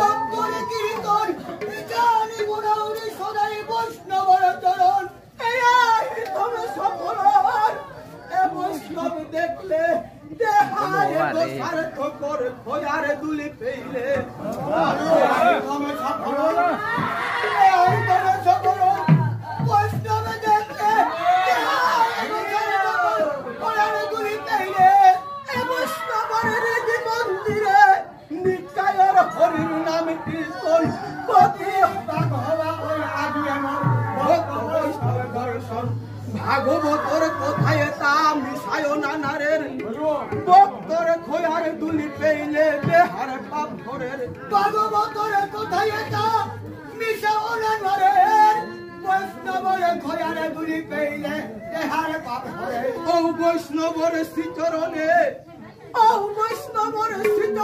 অন্তরে কীর্তন জানি গোড়াউরি সদাই বৈষ্ণবর চরণ তবে সফল বৈষ্ণব দেখলে দেহারে দোষার্থ করে খোঁজার দুলি পেইলে তবে সফল বৈষ্ণব দেখলে দেহারে দোষার্থ খোঁজার দুলি পেইলে বৈষ্ণবের মন্দিরে নিত্যায়ের হরির নামে কীর্তন পতি হওয়া ওই আদি আমার ভক্ত বৈষ্ণব দর্শন ভাগবতর কোথায় তা মিশায় নানারের ভক্তর খোয়ার দুলি পেইলে দেহার পাপ ধরের ভাগবতর কোথায় তা মিশায় নানারের বৈষ্ণবর খোয়ার দুলি পেইলে দেহার পাপ ধরে ও বৈষ্ণবর শ্রীচরণে ও বৈষ্ণবর শ্রীচরণে